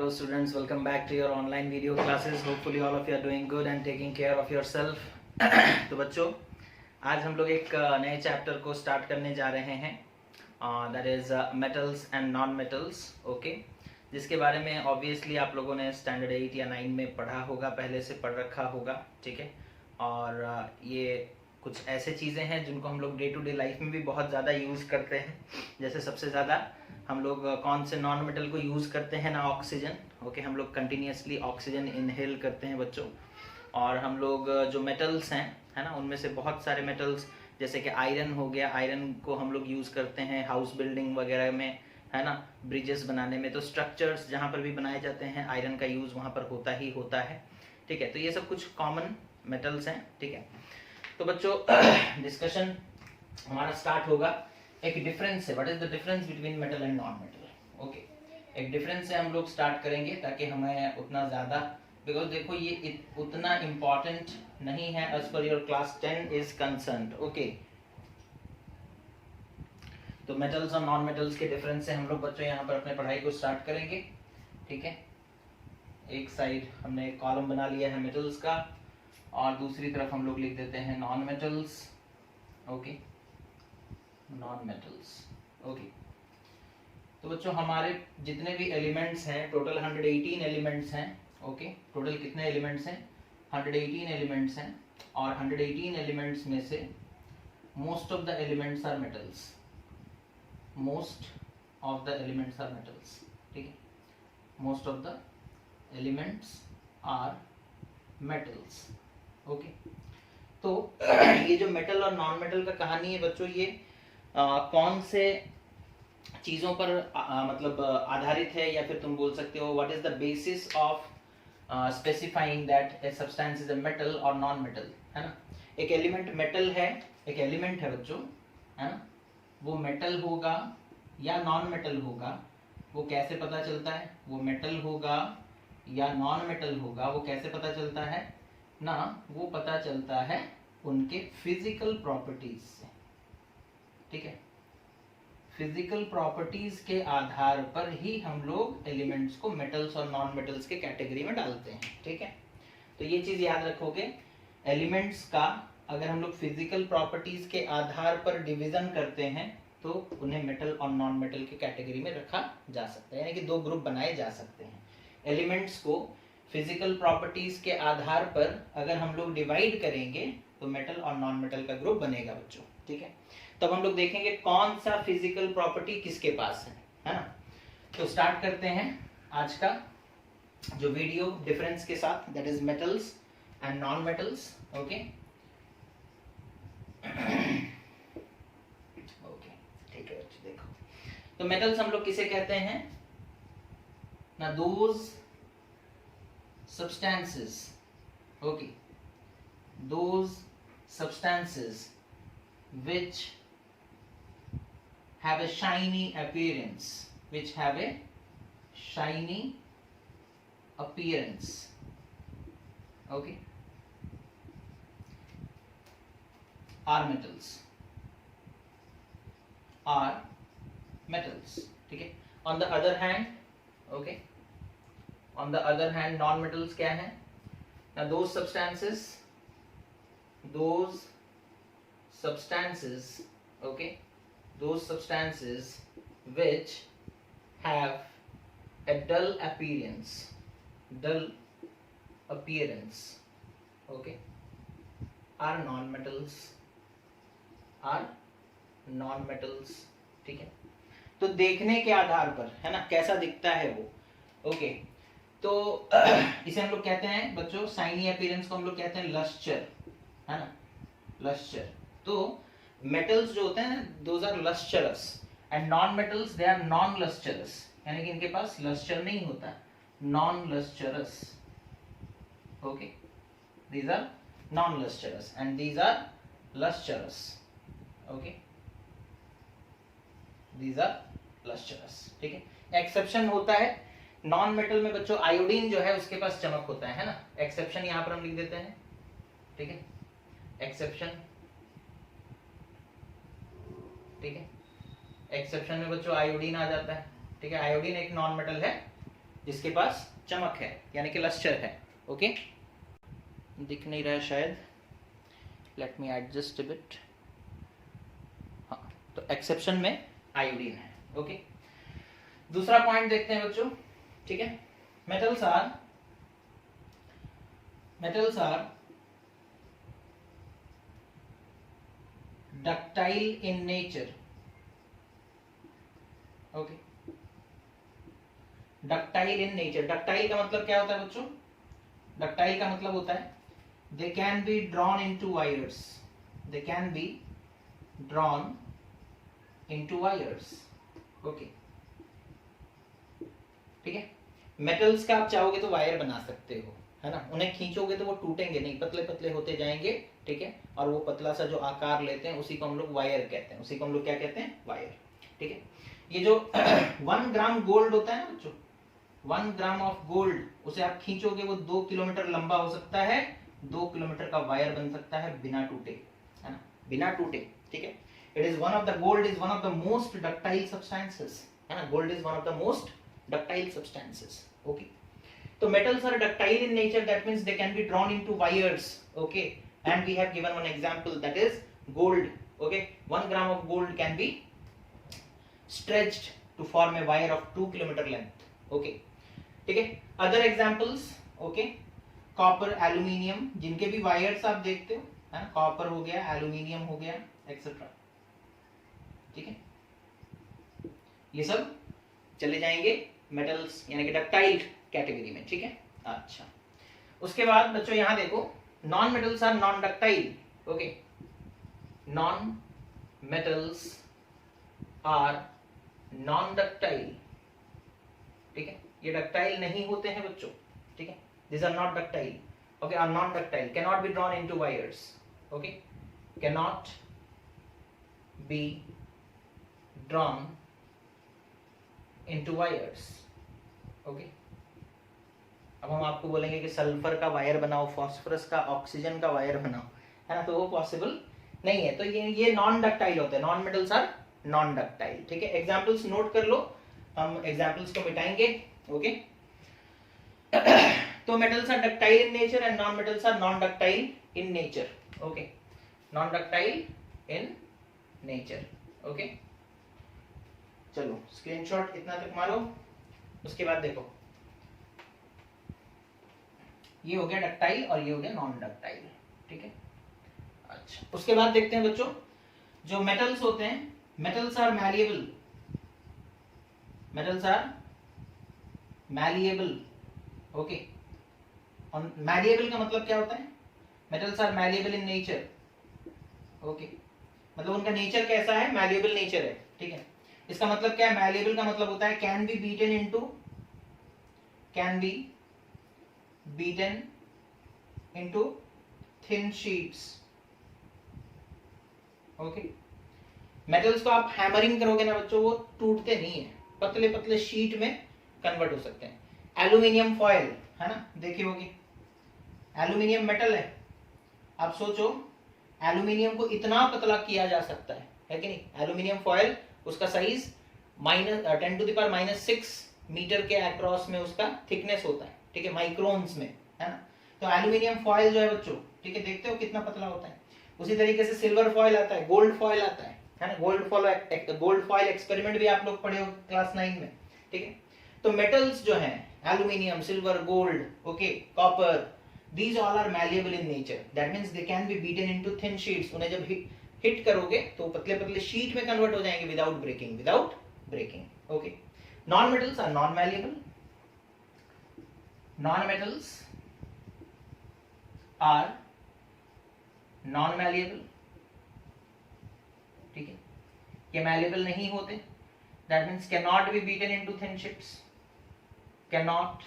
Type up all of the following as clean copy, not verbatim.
Hello students, welcome back to your online video classes. Hopefully all of you are doing good and taking care of yourself. तो बच्चों, आज हम लोग एक नए चैप्टर को स्टार्ट करने जा रहे हैं, that is metals and non metals. Okay, जिसके बारे में ऑब्वियसली आप लोगों ने स्टैंडर्ड 8 या 9 में पढ़ा होगा, पहले से पढ़ रखा होगा. ठीक है, और ये कुछ ऐसे चीज़ें हैं जिनको हम लोग डे टू डे लाइफ में भी बहुत ज़्यादा यूज़ करते हैं. जैसे सबसे ज़्यादा हम लोग कौन से नॉन मेटल को यूज़ करते हैं ना, ऑक्सीजन. ओके, हम लोग कंटिन्यूसली ऑक्सीजन इनहेल करते हैं बच्चों. और हम लोग जो मेटल्स हैं, है ना, उनमें से बहुत सारे मेटल्स जैसे कि आयरन हो गया, आयरन को हम लोग यूज़ करते हैं हाउस बिल्डिंग वगैरह में, है ना, ब्रिजेस बनाने में. तो स्ट्रक्चर्स जहाँ पर भी बनाए जाते हैं आयरन का यूज़ वहाँ पर होता ही होता है. ठीक है, तो ये सब कुछ कॉमन मेटल्स हैं. ठीक है, तो बच्चों डिस्कशन हमारा स्टार्ट होगा. एक डिफरेंस है, what is the difference between metal and non metal. Okay, एक डिफरेंस से हम लोग स्टार्ट करेंगे ताकि हमें उतना ज़्यादा, बिकॉज देखो ये उतना इम्पॉर्टेंट नहीं है as per your class 10 is concerned. Okay, तो मेटल्स और नॉन मेटल्स के डिफरेंस से हम लोग बच्चों यहाँ पर अपने पढ़ाई को स्टार्ट करेंगे. ठीक है, एक साइड हमने एक कॉलम बना लिया है मेटल्स का और दूसरी तरफ हम लोग लिख देते हैं non metals. Okay, non metals. Okay, तो बच्चों हमारे जितने भी एलिमेंट्स हैं, टोटल 118 एलिमेंट्स हैं. ओके, टोटल कितने एलिमेंट्स हैं? 118 एलिमेंट्स हैं. और 118 एलिमेंट्स में से most of the elements are metals. Most of the elements are metals. ठीक है, most of the elements are metals. Okay, तो ये जो मेटल और नॉन मेटल का कहानी है बच्चों, ये कौन से चीज़ों पर मतलब आधारित है, या फिर तुम बोल सकते हो what is the basis of specifying that a substance is a metal और नॉन मेटल. है ना, एक एलिमेंट मेटल है, एक एलिमेंट है बच्चों, है ना, वो मेटल होगा या नॉन मेटल होगा, वो कैसे पता चलता है? वो मेटल होगा या नॉन मेटल होगा, वो कैसे पता चलता है ना? वो पता चलता है उनके फिजिकल प्रॉपर्टीज से. ठीक है, फिजिकल प्रॉपर्टीज के आधार पर ही हम लोग एलिमेंट्स को मेटल्स और नॉन मेटल्स के कैटेगरी में डालते हैं. ठीक है, तो ये चीज याद रखोगे, एलिमेंट्स का अगर हम लोग फिजिकल प्रॉपर्टीज के आधार पर डिवीजन करते हैं तो उन्हें मेटल और नॉन मेटल के कैटेगरी में रखा जा सकता है, यानी कि दो ग्रुप बनाए जा सकते हैं. एलिमेंट्स को फिजिकल प्रॉपर्टीज के आधार पर अगर हम लोग डिवाइड करेंगे तो मेटल और नॉन मेटल का ग्रुप बनेगा बच्चों. ठीक है, तब हम लोग देखेंगे कौन सा फिजिकल प्रॉपर्टी किसके पास है ना. तो स्टार्ट करते हैं आज का जो वीडियो डिफरेंस के साथ, that is metals and non metals. Okay, okay, ठीक है बच्चों, देखो तो मेटल्स हम लोग किसे कहते हैं ना? Those substances. Okay, those substances which have a shiny appearance, which have a shiny appearance. Okay, are metals. Are metals. ठीक है, on the other hand, okay, on the other hand non metals क्या है ना? those substances okay, those substances which have a dull appearance, okay, are non metals. ठीक है, तो देखने के आधार पर, है ना, कैसा दिखता है वो. ओके, तो इसे हम लोग कहते हैं बच्चों, शाइनी अपीयरेंस को हम लोग कहते हैं लस्टर, है ना, लस्टर. तो मेटल्स जो होते हैं those are lustrous and non metals they are non lustrous, यानी कि इनके पास लस्टर नहीं होता, non lustrous. Okay, these are non lustrous and these are lustrous. Okay, these are lustrous. ठीक है, एक्सेप्शन होता है नॉन मेटल में बच्चों, आयोडीन जो है उसके पास चमक होता है ना. एक्सेप्शन यहाँ पर हम लिख देते हैं. ठीक है, एक्सेप्शन. ठीक है, एक्सेप्शन में बच्चों आयोडीन आ जाता है. ठीक है, आयोडीन एक नॉन मेटल है जिसके पास चमक है यानी कि लस्टर है। ओके, दिख नहीं रहा है शायद, लेट मी एडजस्ट बिट। हाँ, तो एक्सेप्शन में आयोडीन है। ओके, दूसरा पॉइंट देखते हैं बच्चों। ठीक है, metals are ductile in nature. Okay, ductile in nature. Ductile का मतलब क्या होता है बच्चों? डक्टाइल का मतलब होता है they can be drawn into wires, they can be drawn into wires। Okay, ठीक है, मेटल्स का आप चाहोगे तो वायर बना सकते हो, है ना। उन्हें खींचोगे तो वो टूटेंगे नहीं, पतले पतले होते जाएंगे। ठीक है, और वो पतला सा जो आकार लेते हैं उसी को हम लोग वायर कहते हैं, उसी को हम लोग क्या कहते हैं? वायर। ठीक है, ये जो 1 ग्राम गोल्ड होता है ना बच्चों, 1 ग्राम ऑफ गोल्ड, उसे आप खींचोगे वो 2 किलोमीटर लंबा हो सकता है, 2 किलोमीटर का वायर बन सकता है बिना टूटे, है ना, बिना टूटे। ठीक है, gold is one of the most ductile substances, है ना। Gold is one of the most ductile substances. Okay, तो metals are ductile in nature, that means they can be drawn into wires। Okay, and we have given one example, that is gold। Okay, 1 gram of gold can be stretched to form a wire of 2 kilometer length। Okay, ठीक है, other examples। Okay, copper, aluminium, जिनके भी wires आप देखते हो, है ना, copper हो गया, aluminium हो गया, etc। ठीक है, ये सब चले जाएंगे मेटल्स यानी कि डक्टाइल कैटेगरी में। ठीक है, अच्छा, उसके बाद बच्चों यहां देखो, non metals are non ductile. Okay, non metals are non ductile. ठीक है, ये डक्टाइल नहीं होते हैं बच्चों। ठीक है, this are not ductile. Okay, are non ductile, can not be drawn into wires. Okay, can not be drawn into wires. Okay, अब हम आपको बोलेंगे कि सल्फर का वायर बनाओ, फास्फोरस का, ऑक्सीजन का वायर बनाओ, है ना, तो वो पॉसिबल नहीं है। तो ये नॉन डक्टाइल होते हैं, non metals are non ductile. ठीक है, एग्जांपल्स नोट कर लो, हम एग्जांपल्स को मिटाएंगे। ओके, तो metals are ductile in nature and non metals are non ductile in nature. Okay, non ductile in nature. Okay, चलो स्क्रीनशॉट इतना तक मारो। उसके बाद देखो, ये हो गया डक्टाइल और ये हो गया नॉन डक्टाइल। ठीक है, अच्छा, उसके बाद देखते हैं बच्चों, जो मेटल्स होते हैं, metals are malleable. Metals are malleable. Okay, और मैलिएबल का मतलब क्या होता है? Metals are malleable in nature. Okay, मतलब उनका नेचर कैसा है? मैलिएबल नेचर है। ठीक है, इसका मतलब क्या है? मैलिएबल का मतलब होता है can be beaten into thin sheets. Okay, metals को आप हैमरिंग करोगे ना बच्चों, वो टूटते नहीं है, पतले पतले शीट में कन्वर्ट हो सकते हैं। एल्यूमिनियम फॉयल, है ना, देखी होगी, एल्यूमिनियम मेटल है। आप सोचो, एल्यूमिनियम को इतना पतला किया जा सकता है कि नहीं? एल्यूमिनियम फॉयल, उसका साइज -10⁻⁶ मीटर के अक्रॉस में उसका थिकनेस होता है। ठीक है, माइक्रोन्स में, है ना। तो एल्यूमिनियम फॉयल जो है बच्चों, ठीक है, देखते हो कितना पतला होता है। उसी तरीके से सिल्वर फॉयल आता है, गोल्ड फॉयल आता है ना। गोल्ड फॉयल एक्सपेरिमेंट भी आप लोग पढ़े हो क्लास 9 में। ठीक है, तो मेटल्स जो हैं, aluminium, silver, gold, okay, copper, these all are malleable in nature, that means they can be beaten into thin sheets। उन्हें जब हिट करोगे तो पतले पतले शीट में कन्वर्ट हो जाएंगे without breaking. Okay, non metals are non malleable. Non metals are non malleable. ठीक है, ये मैलिएबल नहीं होते, that means cannot be beaten into thin sheets, cannot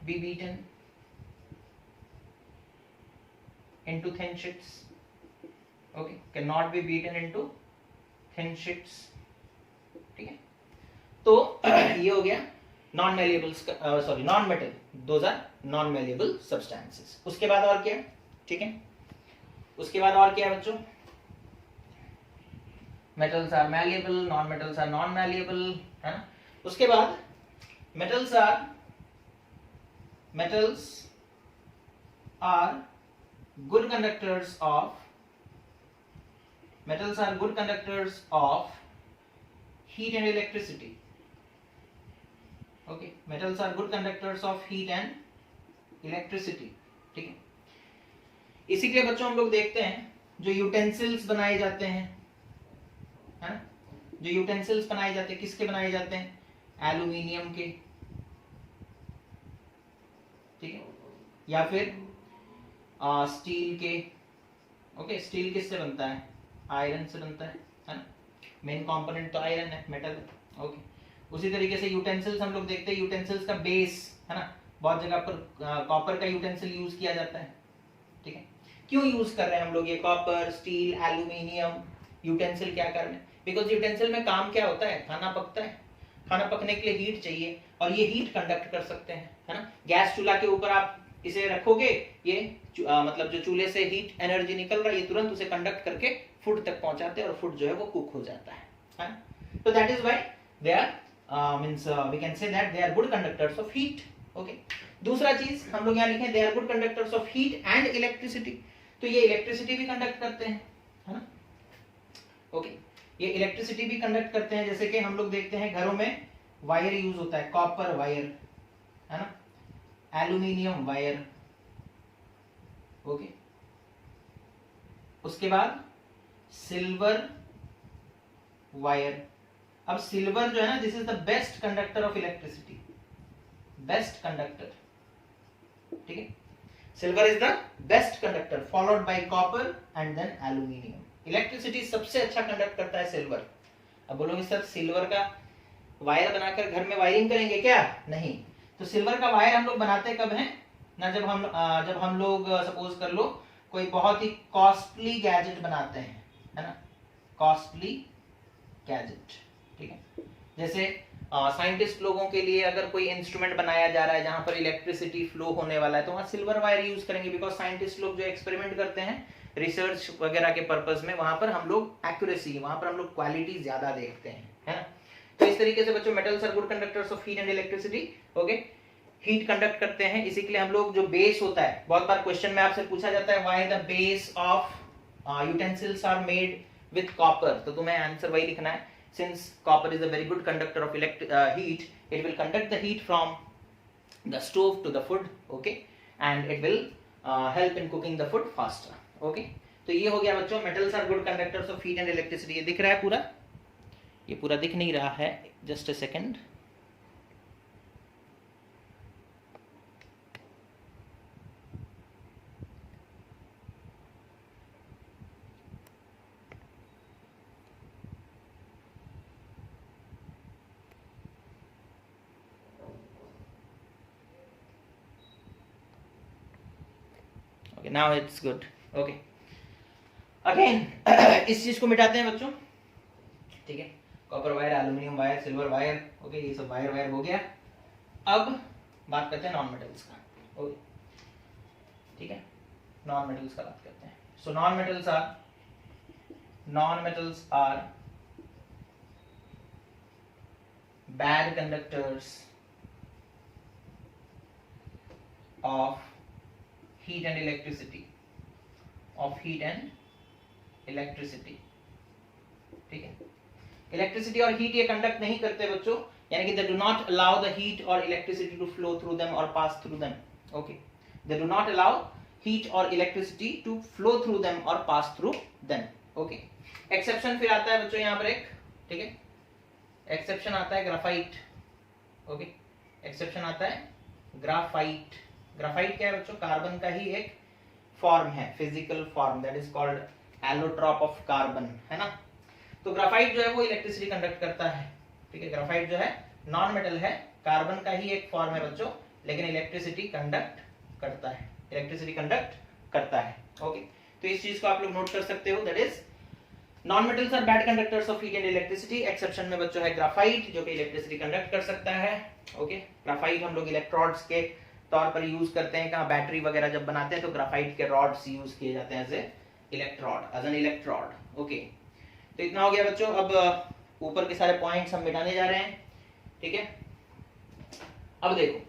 be beaten into thin sheets। okay, cannot be beaten into thin sheets। ठीक है, तो ये हो गया non malleables, sorry non metal, those are non malleable substances. उसके बाद और क्या है? ठीक है, उसके बाद और क्या है बच्चों? Metals are malleable, non metals are non malleable, है ना। उसके बाद metals are good conductors of heat and electricity. Okay, metals are good conductors of heat and electricity. ठीक है, इसी के लिए बच्चों हम लोग देखते हैं जो यूटेंसिल्स बनाए जाते हैं, है ना, जो यूटेंसिल्स बनाए जाते हैं किसके बनाए जाते हैं? एल्यूमिनियम के, ठीक है, या फिर स्टील के। ओके, स्टील किससे बनता है? आयरन से बनता है ना, मेन कंपोनेंट तो आयरन है, मेटल। ओके, उसी तरीके से यूटेंसिल्स हम लोग देखते हैं, यूटेंसिल्स का बेस है ना, बहुत जगह पर कॉपर का यूटेंसिल यूज किया जाता है। ठीक है, क्यों यूज कर रहे हैं हम लोग ये कॉपर, स्टील, एल्यूमिनियम यूटेंसिल? क्या कर रहे हैं? बिकॉज यूटेंसिल में काम क्या होता है? खाना पकता है, खाना पकने के लिए हीट चाहिए और ये हीट कंडक्ट कर सकते हैं, है ना। गैस चूल्हा के ऊपर आप इसे रखोगे, ये मतलब जो चूल्हे से हीट एनर्जी निकल रहा है ये तुरंत उसे कंडक्ट करके फूड तक पहुंचाते हैं और फूड जो है वो कुक हो जाता है ना। तो that is why they are means we can say that they are good conductors of heat. Okay, दूसरा चीज हम लोग यहाँ लिखे they are good conductors of heat and electricity. तो ये इलेक्ट्रिसिटी भी कंडक्ट करते हैं, है ना। ओके, ये इलेक्ट्रिसिटी भी कंडक्ट करते हैं। जैसे कि हम लोग देखते हैं घरों में वायर यूज होता है, कॉपर वायर, है ना, एल्यूमिनियम वायर। ओके, उसके बाद सिल्वर वायर। अब सिल्वर जो है ना, this is the best conductor of electricity, best conductor. ठीक है, silver is the best conductor followed by copper and then aluminium. Electricity सबसे अच्छा कंडक्ट करता है सिल्वर। अब बोलोगे सर सिल्वर का वायर बनाकर घर में वायरिंग करेंगे क्या? नहीं, तो सिल्वर का वायर हम लोग बनाते कब है ना, जब हम लोग सपोज कर लो कोई बहुत ही कॉस्टली गैजेट बनाते हैं, है ना, कॉस्टली गैजेट। ठीक है, जैसे साइंटिस्ट लोगों के लिए अगर कोई इंस्ट्रूमेंट बनाया जा रहा है जहां पर इलेक्ट्रिसिटी फ्लो होने वाला है तो वहां सिल्वर वायर यूज करेंगे, बिकॉज साइंटिस्ट लोग जो एक्सपेरिमेंट करते हैं रिसर्च वगैरह के पर्पस में, वहां पर हम लोग एक्यूरेसी, वहां पर हम लोग क्वालिटी ज्यादा देखते हैं, है ना। तो इस तरीके से बच्चों metals are good conductors of heat and electricity. Okay, heat conduct करते हैं, इसी के लिए हम लोग जो बेस होता है, बहुत बार क्वेश्चन में आपसे पूछा जाता है why the base of utensils are made with copper, तो तुम्हें आंसर वही लिखना है, since copper is a very good conductor of heat, it will conduct the heat from the stove to the food, okay, and it will help in cooking the food faster. Okay, तो ये हो गया बच्चों metals are good conductors of heat and electricity। ये दिख रहा है पूरा? ये पूरा दिख नहीं रहा है, just a second। Now it's good. Okay, again इस चीज को मिटाते हैं बच्चों। ठीक है, copper wire, aluminium wire, silver wire, okay, ये सब वायर हो गया। अब बात करते हैं नॉन मेटल्स का। ओके, ठीक है, नॉन मेटल्स का बात करते हैं। So non metals are bad conductors of heat and electricity, ठीक है। इलेक्ट्रिसिटी और हीट ये कंडक्ट नहीं करते बच्चों, यानी कि they do not allow the heat or electricity to flow through them or pass through them. Okay, they do not allow heat or electricity to flow through them or pass through them. Okay, exception फिर आता है बच्चों यहाँ पर एक, ठीक है, exception आता है ग्राफाइट। ओके, एक्सेप्शन आता है ग्राफाइट। ग्राफाइट क्या है बच्चों? कार्बन का ही एक फॉर्म है, physical form, that is called allotrope of carbon, है ना। तो ग्राफाइट जो है वो इलेक्ट्रिसिटी कंडक्ट करता है। ठीक है, ग्राफाइट जो है नॉन मेटल है, कार्बन का ही एक फॉर्म है बच्चों, लेकिन इलेक्ट्रिसिटी कंडक्ट करता है, ओके, तो इस चीज को आप लोग नोट कर सकते हो, that is non metals are bad conductors of heat and electricity. Exception में बच्चों है ग्राफाइट जो कि इलेक्ट्रिसिटी कंडक्ट कर सकता है। ओके, ग्राफाइट हम लोग इलेक्ट्रोड्स के तौर पर यूज करते हैं, कहाँ बैटरी वगैरह जब बनाते हैं तो ग्राफाइट के रॉड्स यूज किए जाते हैं एज एन इलेक्ट्रोड। ओके, तो इतना हो गया बच्चों। अब ऊपर के सारे पॉइंट्स हम मिटाने जा रहे हैं, ठीक है। अब देखो,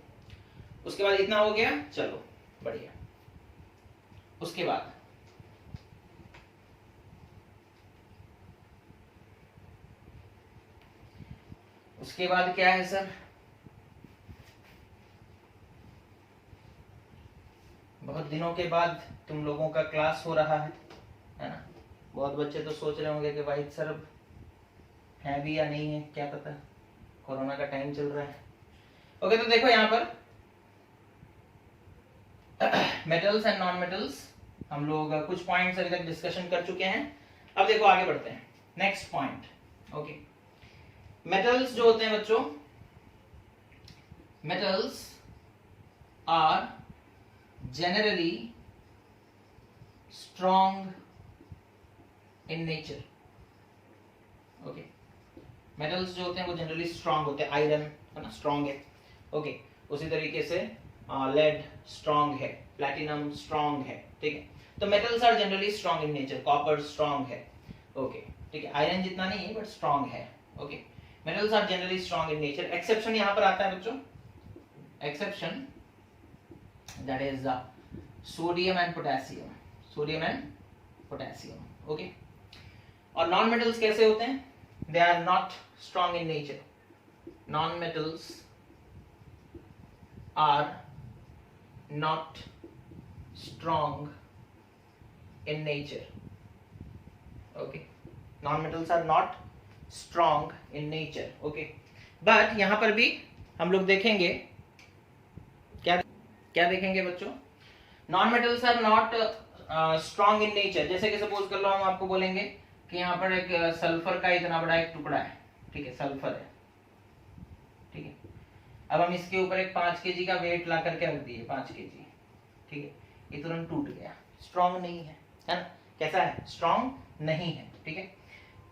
उसके बाद इतना हो गया, चलो बढ़िया। उसके बाद क्या है सर? बहुत दिनों के बाद तुम लोगों का क्लास हो रहा है ना? बहुत बच्चे तो सोच रहे होंगे कि भाई सर अब है भी या नहीं है, क्या पता, कोरोना का टाइम चल रहा है। ओके, तो देखो यहाँ पर मेटल्स एंड नॉन मेटल्स हम लोग कुछ पॉइंट्स अभी तक डिस्कशन कर चुके हैं। अब देखो आगे बढ़ते हैं, नेक्स्ट पॉइंट। ओके, मेटल्स जो होते हैं बच्चों, metals are generally strong in nature. Okay, metals जो होते हैं वो जनरली स्ट्रांग होते हैं। आयरन है ना, स्ट्रांग है। ओके, उसी तरीके से लेड स्ट्रांग है, प्लैटिनम स्ट्रांग है, ठीक है। तो metals are generally strong in nature. Copper strong है, ओके, ठीक है। आयरन जितना नहीं है बट स्ट्रांग है। Okay, metals are generally strong in nature. Exception यहाँ पर आता है बच्चों, exception that is sodium and potassium, okay। और नॉन मेटल्स कैसे होते हैं? they are not strong in nature. non metals are not strong in nature, okay। non metals are not strong in nature, okay। but यहां पर भी हम लोग देखेंगे, क्या देखेंगे बच्चों? Non metals are not strong in nature. जैसे कि सपोज कर लो हम आपको बोलेंगे कि यहाँ पर एक सल्फर का इतना बड़ा एक टुकड़ा है, ठीक है, सल्फर है, ठीक है। अब हम इसके ऊपर एक 5 kg का वेट ला करके रख दिए, 5 kg, ठीक है, ये तुरंत टूट गया, स्ट्रॉन्ग नहीं है, है ना? कैसा है? स्ट्रॉन्ग नहीं है, ठीक है।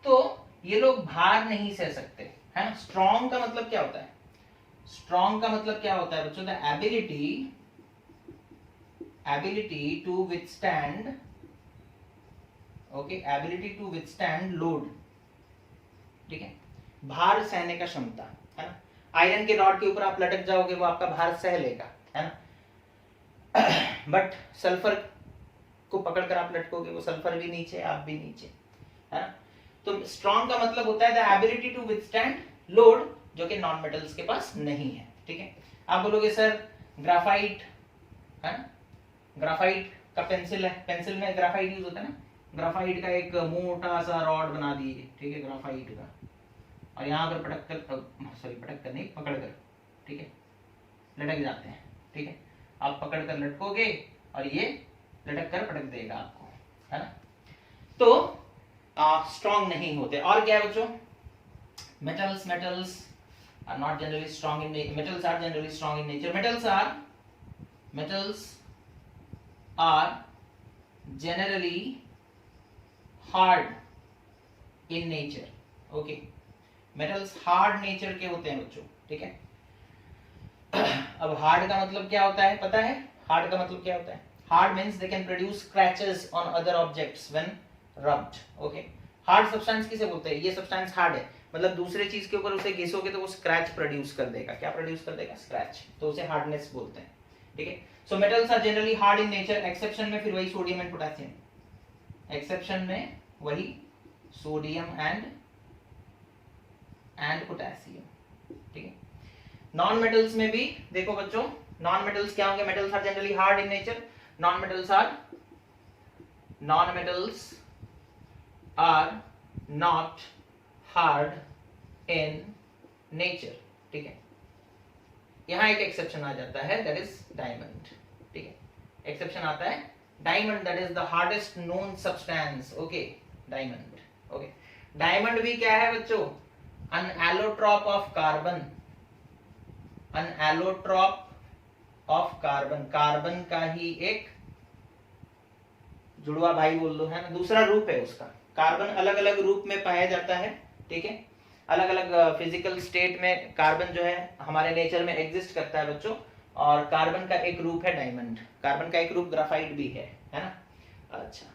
तो ये लोग भार नहीं सह सकते, है ना। स्ट्रॉन्ग का मतलब क्या होता है? स्ट्रॉन्ग का मतलब क्या होता है बच्चों? The ability to withstand, okay, ability to withstand load, ठीक है, भार सहने का क्षमता, है ना। आयरन के रॉड के ऊपर आप लटक जाओगे, वो आपका भार सह लेगा, है ना। बट सल्फर को पकड़कर आप लटकोगे, वो सल्फर भी नीचे, आप भी नीचे, है ना। तो स्ट्रॉन्ग का मतलब होता है the ability to withstand load, जो कि नॉन मेटल्स के पास नहीं है, ठीक है। आप बोलोगे सर ग्राफाइट, है ना, ग्राफाइट का पेंसिल है, पेंसिल में ग्राफाइट यूज होता है ना। ग्राफाइट का एक मोटा सा रॉड बना दिए, ठीक है, ग्राफाइट का, और यहाँ पर पटक कर नहीं, पकड़ कर, ठीक है, लटक जाते हैं, ठीक है। आप पकड़ कर लटकोगे और ये लटक कर पटक देगा आपको, है ना। तो स्ट्रॉन्ग नहीं होते। और क्या है बच्चों? metals are not generally strong in nature. Metals are generally strong in nature. Metals are generally hard in nature, okay। metals hard nature के होते हैं बच्चों, ठीक है। अब hard का मतलब क्या होता है पता है? hard का मतलब क्या होता है? hard means they can produce scratches on other objects when rubbed, okay। hard substance किसे बोलते हैं? ये substance hard है, मतलब दूसरे चीज के ऊपर उसे घिसोगे तो वो स्क्रैच प्रोड्यूस कर देगा। क्या प्रोड्यूस कर देगा? स्क्रैच, तो उसे हार्डनेस बोलते हैं, ठीक है। So metals are generally hard in nature. Exception में फिर वही सोडियम एंड पोटेशियम, एक्सेप्शन में वही सोडियम एंड पोटेशियम, ठीक है। नॉन मेटल्स में भी देखो बच्चों, नॉन मेटल्स क्या होंगे? Metals are generally hard in nature. Non metals are not hard in nature, ठीक है। यहां एक एक्सेप्शन आ जाता है, दैट इज डायमंड, ठीक है। एक्सेप्शन आता है diamond, that is the hardest known substance, okay, diamond, okay. Diamond भी क्या है बच्चों? An allotrope of carbon, an allotrope of carbon, carbon का ही एक जुड़वा भाई बोल दो, है ना, दूसरा रूप है उसका। कार्बन अलग अलग रूप में पाया जाता है, ठीक है। अलग अलग फिजिकल स्टेट में कार्बन जो है हमारे नेचर में एग्जिस्ट करता है बच्चों, और कार्बन का एक रूप है डायमंड, कार्बन का एक रूप ग्राफाइट भी है ना। अच्छा,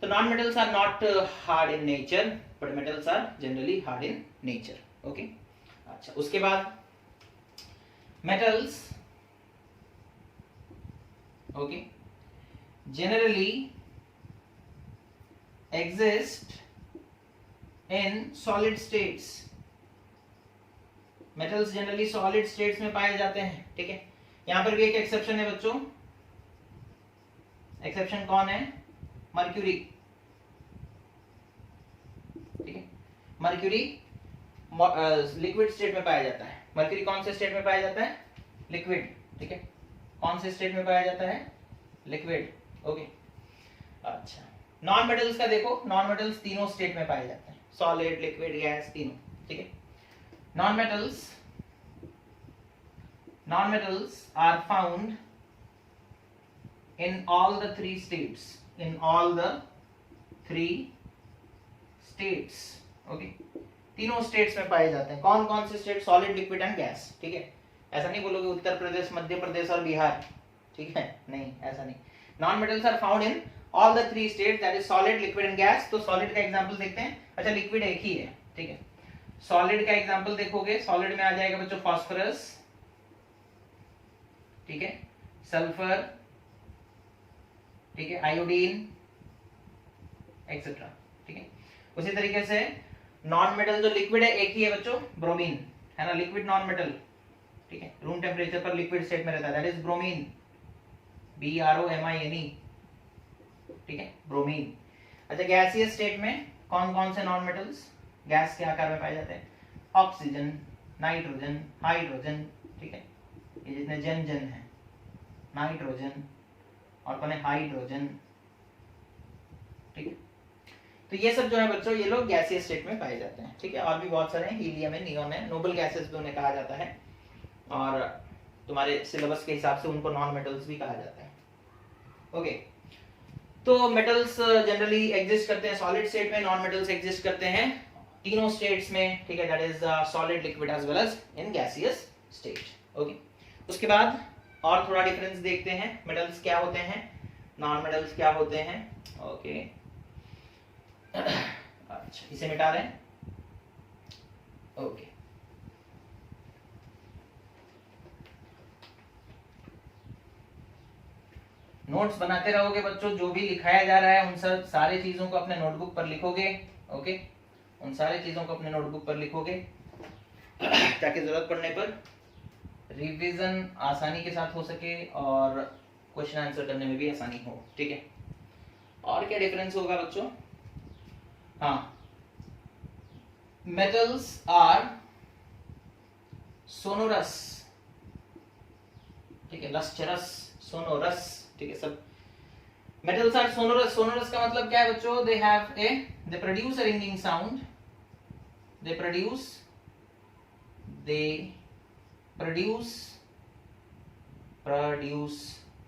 तो non metals are not hard in nature but metals are generally hard in nature, okay. अच्छा, उसके बाद metals okay generally exist in solid states. metals generally solid states में पाए जाते हैं, ठीक है। यहां पर भी एक एक्सेप्शन है बच्चों, एक्सेप्शन कौन है? मर्क्यूरी, ठीक है। मर्क्यूरी लिक्विड स्टेट में पाया जाता है। मर्क्यूरी कौन से स्टेट में पाया जाता है? लिक्विड, ठीक है। कौन से स्टेट में पाया जाता है? Liquid, okay. अच्छा, नॉन मेटल्स का देखो, नॉन मेटल्स तीनों स्टेट में पाए जाते हैं, सॉलिड, लिक्विड, गैस, तीनों, ठीक है। Non metals are found in all the three states, in all the three states, okay। तीनों स्टेट्स में पाए जाते हैं। कौन कौन से state? Solid, liquid and gas, ठीक है। ऐसा नहीं बोलोगे उत्तर प्रदेश, मध्य प्रदेश और बिहार, ठीक है, नहीं, ऐसा नहीं। Non metals are found in all the three states, that is solid, liquid and gas. तो सॉलिड का एग्जांपल देखते हैं। अच्छा, लिक्विड एक ही है, ठीक है। सॉलिड का एग्जांपल देखोगे, सॉलिड में आ जाएगा बच्चों फास्फोरस, ठीक है, सल्फर, ठीक है, आयोडीन एक्सेट्रा, ठीक है। उसी तरीके से नॉन मेटल जो लिक्विड है एक ही है बच्चों, ब्रोमीन, है ना, लिक्विड नॉन मेटल, ठीक है। रूम टेम्परेचर पर लिक्विड स्टेट में रहता है, दैट इज ब्रोमीन, BROMINE, ठीक है, ब्रोमीन। अच्छा, गैसियस स्टेट में कौन कौन से नॉन मेटल्स गैस के आकार में पाए जाते हैं? ऑक्सीजन, नाइट्रोजन, हाइड्रोजन, ठीक है, ये जितने जन है, नाइट्रोजन और कौन है? हाइड्रोजन, ठीक है। तो ये सब जो है बच्चों, ये लोग गैसियस स्टेट में पाए जाते हैं, ठीक है। और भी बहुत सारे हैं, हीलियम है, नियोन है, नोबल गैसेस भी उन्हें कहा जाता है, और तुम्हारे सिलेबस के हिसाब से उनको नॉन मेटल्स भी कहा जाता है, ओके। तो मेटल्स जनरली एग्जिस्ट करते हैं सॉलिड स्टेट में, नॉन मेटल्स एग्जिस्ट करते हैं तीनों स्टेट्स में, ठीक है, that is solid, liquid as well as in gaseous state, okay. उसके बाद और थोड़ा डिफरेंस देखते हैं, मेटल्स क्या होते हैं, नॉन मेटल्स क्या होते हैं, ओके। अच्छा, इसे मिटा रहे हैं, ओके। नोट्स बनाते रहोगे बच्चों, जो भी लिखाया जा रहा है उन सब सारी चीजों को अपने नोटबुक पर लिखोगे, ओके। उन सारी चीजों को अपने नोटबुक पर लिखोगे ताकि जरूरत पड़ने पर रिवीजन आसानी के साथ हो सके और क्वेश्चन आंसर करने में भी आसानी हो, ठीक है। और क्या डिफरेंस होगा बच्चों? हाँ, मेटल्स आर सोनोरस, ठीक है, लस्टरस, सोनोरस, ठीक है, सब मेटल्स आर सोनोरस। सोनोरस का मतलब क्या है बच्चों? They produce a ringing sound, they produce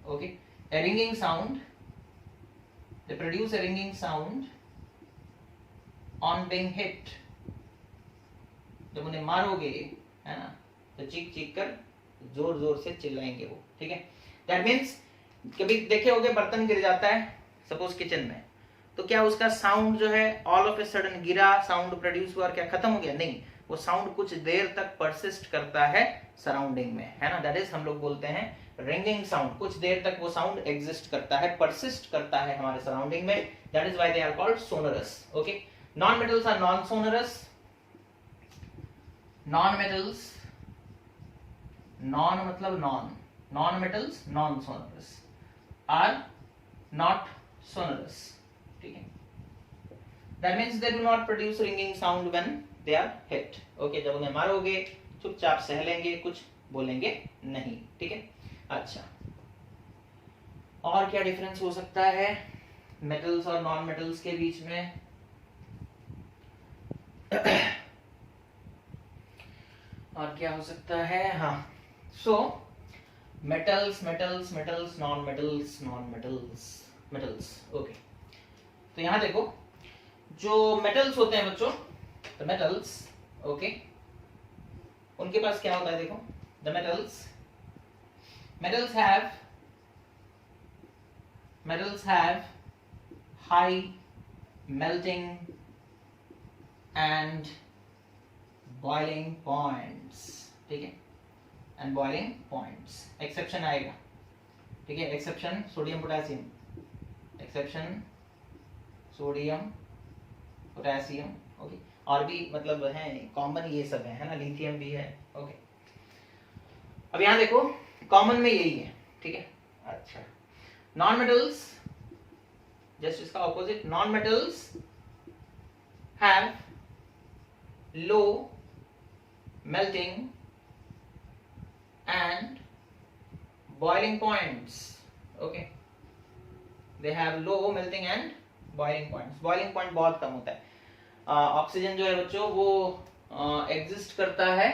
okay a ringing sound, they produce a ringing sound on being hit, जब उन्हें मारोगे, है ना, तो चीख चीख कर जोर जोर से चिल्लाएंगे वो, ठीक है। दैट मीन्स कभी देखे होगे बर्तन गिर जाता है सपोज किचन में, तो क्या उसका साउंड जो है ऑल ऑफ ए सडन गिरा, साउंड प्रोड्यूस हुआ और क्या खत्म हो गया? नहीं, वो साउंड कुछ देर तक परसिस्ट करता है सराउंडिंग में, है ना, दैट इज हम लोग बोलते हैं रिंगिंग साउंड। कुछ देर तक वो साउंड एग्जिस्ट करता है, परसिस्ट करता है हमारे सराउंडिंग में, that is why they are called sonorous, okay. Non metals are non sonorous, non metals, non मतलब non, non metals non sonorous are not sonorous, ठीक है। That means they do not produce ringing sound when they are hit, okay। जब उन्हें मारोगे चुपचाप सह लेंगे, कुछ बोलेंगे नहीं, ठीक है। अच्छा, और क्या डिफरेंस हो सकता है मेटल्स और नॉन मेटल्स के बीच में? और क्या हो सकता है? हाँ, so metals, metals, metals, non metals, non metals, metals, okay. तो यहां देखो, जो मेटल्स होते हैं बच्चों, द मेटल्स, ओके, उनके पास क्या होता है? देखो, the metals have high melting and boiling points, ठीक है। And boiling points. एक्सेप्शन आएगा, ठीक है, exception sodium potassium, exception sodium potassium, okay. और भी मतलब है कॉमन, ये सब है ना, लिथियम भी है, ओके। अब यहाँ देखो कॉमन में यही है, ठीक है। अच्छा, नॉन मेटल्स, जस्ट इसका opposite, non metals have low melting and boiling points, okay. They have low melting and boiling points. Boiling point बहुत कम होता है। ऑक्सीजन जो है बच्चों वो एग्जिस्ट करता है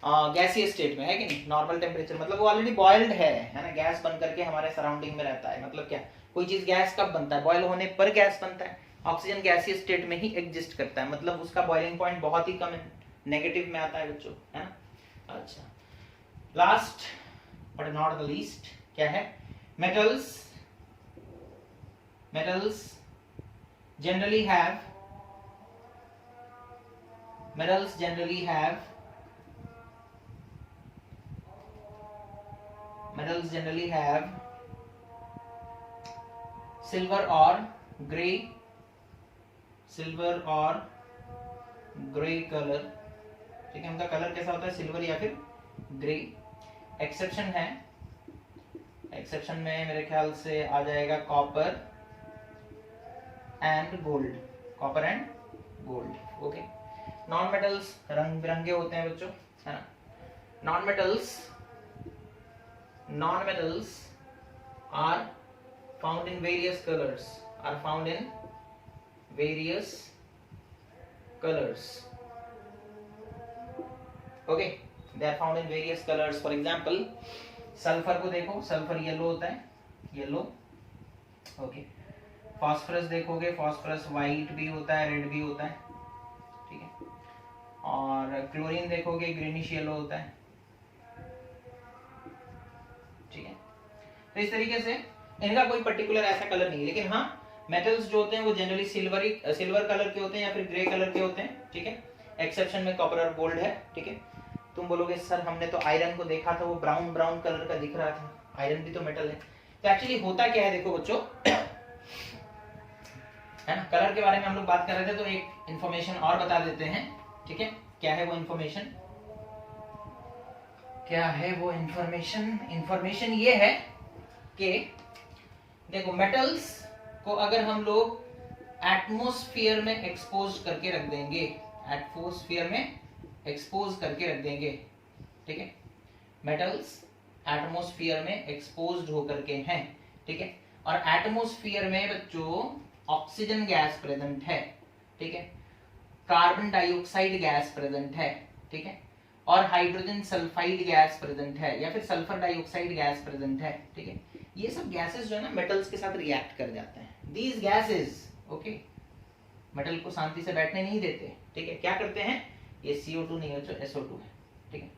गैसीय स्टेट में, है कि नहीं, नॉर्मल टेम्परेचर, मतलब वो ऑलरेडी बॉइल्ड है ना, गैस बन करके हमारे सराउंडिंग में रहता है। मतलब क्या, कोई चीज गैस कब बनता है, बॉयल होने पर गैस बनता है। ऑक्सीजन गैसीय स्टेट में ही एग्जिस्ट करता है, मतलब उसका बॉइलिंग पॉइंट बहुत ही कम है, नेगेटिव में आता है बच्चों, है ना। अच्छा, last but not the least क्या है, metals generally have silver or gray color, ठीक है, उनका कलर कैसा होता है, सिल्वर या फिर ग्रे। एक्सेप्शन है, एक्सेप्शन में मेरे ख्याल से आ जाएगा copper and gold, copper and gold, okay. Non metals रंग बिरंगे होते हैं बच्चों, है ना। Non metals are found in various colours, okay, they are found in various colours. For example sulphur को देखो, सल्फर येलो होता है, येलो, ओके। फास्फोरस देखोगे, फास्फोरस वाइट भी होता है, रेड भी होता है, ठीक है। और क्लोरीन देखोगे, ग्रीनिश येलो होता है, ठीक है। तो इस तरीके से इनका कोई पर्टिकुलर ऐसा कलर नहीं है, लेकिन हाँ मेटल्स जो होते हैं वो जनरली सिल्वर कलर के होते हैं या फिर ग्रे कलर के होते हैं, ठीक है। एक्सेप्शन में कॉपर और गोल्ड है, ठीक है। तुम बोलोगे सर हमने तो आयरन को देखा था, वो ब्राउन कलर का दिख रहा था, आयरन भी तो मेटल है। तो एक्चुअली होता क्या है देखो बच्चों, है ना, कलर के बारे में हम लोग बात कर रहे थे, तो एक इंफॉर्मेशन और बता देते हैं, ठीक है। क्या है वो इंफॉर्मेशन, इंफॉर्मेशन ये है कि देखो मेटल्स को अगर हम लोग एटमॉस्फेयर में एक्सपोज करके रख देंगे, ठीक है, मेटल्स एटमॉस्फेयर में एक्सपोज्ड होकर के हैं, ठीक है। और एटमॉस्फेयर में बच्चों ऑक्सीजन गैस प्रेजेंट है, ठीक है, कार्बन डाइऑक्साइड गैस प्रेजेंट है, ठीक है, और हाइड्रोजन सल्फाइड गैस प्रेजेंट है या फिर सल्फर डाइऑक्साइड गैस प्रेजेंट है, ठीक है। ये सब गैसेस जो है ना मेटल्स के साथ रिएक्ट कर जाते हैं। दीज गैसेस, ओके, मेटल को शांति से बैठने नहीं देते, ठीक है। क्या करते हैं, ये CO2 नहीं है जो SO2 है, ठीक है।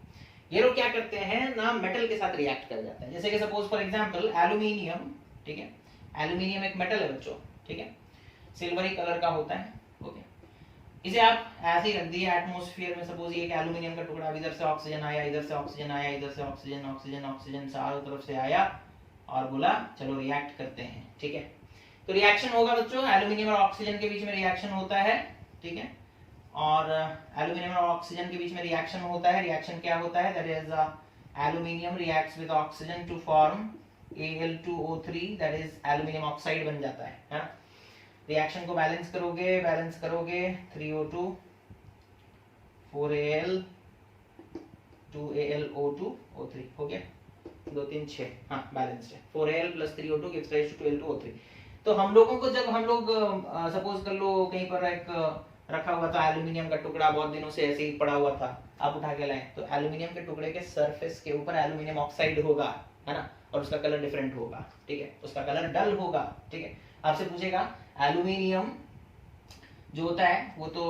ये लोग क्या करते हैं ना, मेटल के साथ रिएक्ट कर जाते हैं। जैसे कि सपोज फॉर एग्जांपल एल्यूमिनियम, ठीक है, एल्यूमिनियम एक मेटल है बच्चों, ठीक है, सिल्वरी कलर का होता है, ओके। इसे आप ऐसे ही रख दिए एटमॉस्फेयर में, सपोज ये एक एल्यूमिनियम का टुकड़ा, इधर से ऑक्सीजन आया, इधर से ऑक्सीजन आया, इधर से ऑक्सीजन चारों तरफ से आया और बोला चलो रिएक्ट करते हैं, ठीक है। तो रिएक्शन होगा बच्चों, एल्यूमिनियम और ऑक्सीजन के बीच में रिएक्शन होता है, ठीक है। और एल्यूमिनियम और ऑक्सीजन के बीच में रिएक्शन होता है, रिएक्शन क्या होता है, that is aluminium reacts with oxygen to form Al2O3, that is aluminium oxide बन जाता है ना। रिएक्शन को बैलेंस करोगे 3O2 4Al 2Al O2O3 हो गया, 2 3 6, हाँ बैलेंस्ड है। 4Al + 3O2 gives rise to 12O3। तो हम लोगों को जब हम लोग सपोज कर लो कहीं पर एक रखा हुआ था एल्यूमिनियम का टुकड़ा, बहुत दिनों से ऐसे ही पड़ा हुआ था, आप उठा के लाए, तो एल्यूमिनियम के टुकड़े के सरफेस के ऊपर एल्यूमिनियम ऑक्साइड होगा, है ना, और उसका कलर डिफरेंट होगा, ठीक है, उसका कलर डल होगा, ठीक है। आपसे पूछेगा एल्यूमिनियम जो होता है वो तो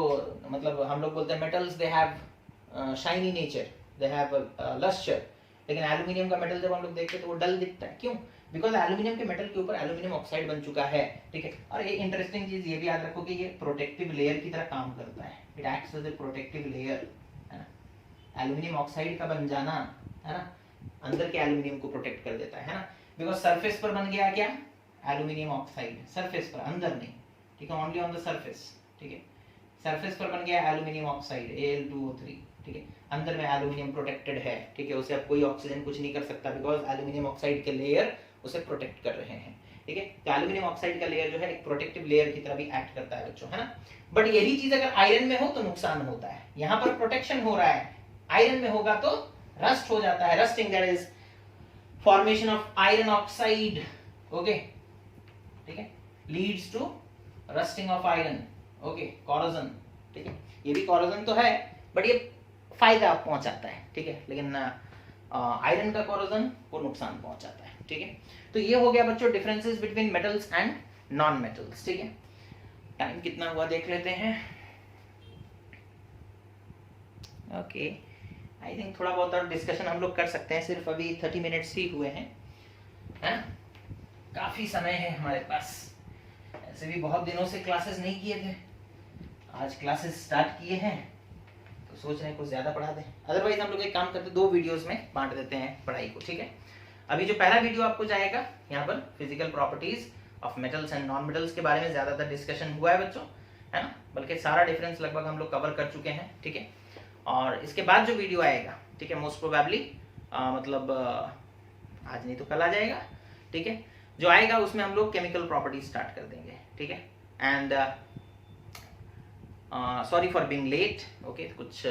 मतलब हम लोग बोलते हैं metals they have shiny nature, they have luster, लेकिन एल्यूमिनियम का मेटल जब हम लोग देखते हैं तो वो डल दिखता है, क्यों, बिकॉज एल्यूमिनियम के मेटल के ऊपर एल्यूमिनियम ऑक्साइड बन चुका है, ठीक है। और ये इंटरेस्टिंग चीज ये भी याद रखो कि ये प्रोटेक्टिव लेयर की तरह काम करता है, it acts as a protective layer, है ना। एल्यूमिनियम ऑक्साइड का बन जाना, है ना, अंदर के एल्यूमिनियम को प्रोटेक्ट कर देता है ना, बिकॉज सरफेस पर बन गया क्या, एल्यूमिनियम ऑक्साइड, सरफेस पर, अंदर नहीं, ठीक है, ओनली ऑन द सरफेस, ठीक है, सरफेस पर बन गया एल्यूमिनियम ऑक्साइड Al2O3, ठीक है, अंदर में एल्यूमिनियम प्रोटेक्टेड है, ठीक है, उसे अब कोई ऑक्सीजन कुछ नहीं कर सकता बिकॉज एल्यूमिनियम ऑक्साइड के लेयर उसे प्रोटेक्ट कर रहे हैं, ठीक है। तो एल्यूमिनियम ऑक्साइड का लेयर जो है एक प्रोटेक्टिव लेयर की तरह भी एक्ट करता है बच्चों, है ना। बट यही चीज अगर आयरन में हो तो नुकसान होता है, यहाँ पर प्रोटेक्शन हो रहा है, आयरन में होगा तो रस्ट हो जाता है, rusting, that is formation of iron oxide, okay, ठीक है, leads to rusting of iron, okay, corrosion, ठीक है, ये भी कॉरोजन तो है बट ये फायदा पहुंचाता है, ठीक है, लेकिन आयरन का कॉरोजन को नुकसान पहुंचाता है, ठीक है। तो ये हो गया बच्चों differences between metals and non metals, ठीक है। टाइम कितना हुआ देख लेते हैं, ओके, आई थिंक थोड़ा बहुत और डिस्कशन हम लोग कर सकते हैं, सिर्फ अभी 30 मिनट्स ही हुए हैं, है, काफी समय है हमारे पास, ऐसे भी बहुत दिनों से क्लासेस नहीं किए थे, आज क्लासेस स्टार्ट किए हैं तो सोच रहे हैं कुछ ज्यादा पढ़ा दें, अदरवाइज हम लोग एक काम करते, 2 वीडियोस में बांट देते हैं पढ़ाई को, ठीक है। अभी जो पहला वीडियो आपको जाएगा यहाँ पर physical properties of metals and non metals के बारे में ज्यादातर डिस्कशन हुआ है बच्चों, है ना, बल्कि सारा डिफरेंस लगभग हम लोग कवर कर चुके हैं, ठीक है। और इसके बाद जो वीडियो आएगा, ठीक है, मोस्ट प्रोबेबली मतलब आज नहीं तो कल आ जाएगा, ठीक है, जो आएगा उसमें हम लोग केमिकल प्रॉपर्टीज स्टार्ट कर देंगे, ठीक है। And sorry for being late, okay, कुछ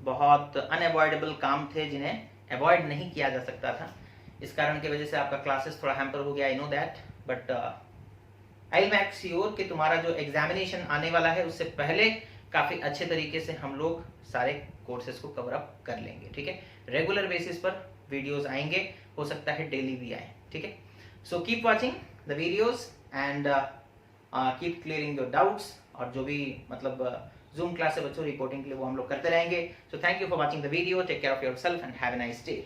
बहुत अनअवॉइडेबल काम थे जिन्हें अवॉइड नहीं किया जा सकता था, इस कारण की वजह से आपका क्लासेस थोड़ा हैम्पर हो गया, I know that, but I will make sure कि तुम्हारा जो एग्जामिनेशन आने वाला है उससे पहले काफी अच्छे तरीके से हम लोग सारे कोर्सेज को कवर अप कर लेंगे, ठीक है। रेगुलर बेसिस पर वीडियोस आएंगे, हो सकता है डेली भी आए, ठीक है। So keep watching the videos and keep clearing your doubts, और जो भी मतलब जूम क्लास है बच्चों रिपोर्टिंग के लिए वो हम लोग करते रहेंगे। So thank you for watching the video, take care of yourself and have a nice day.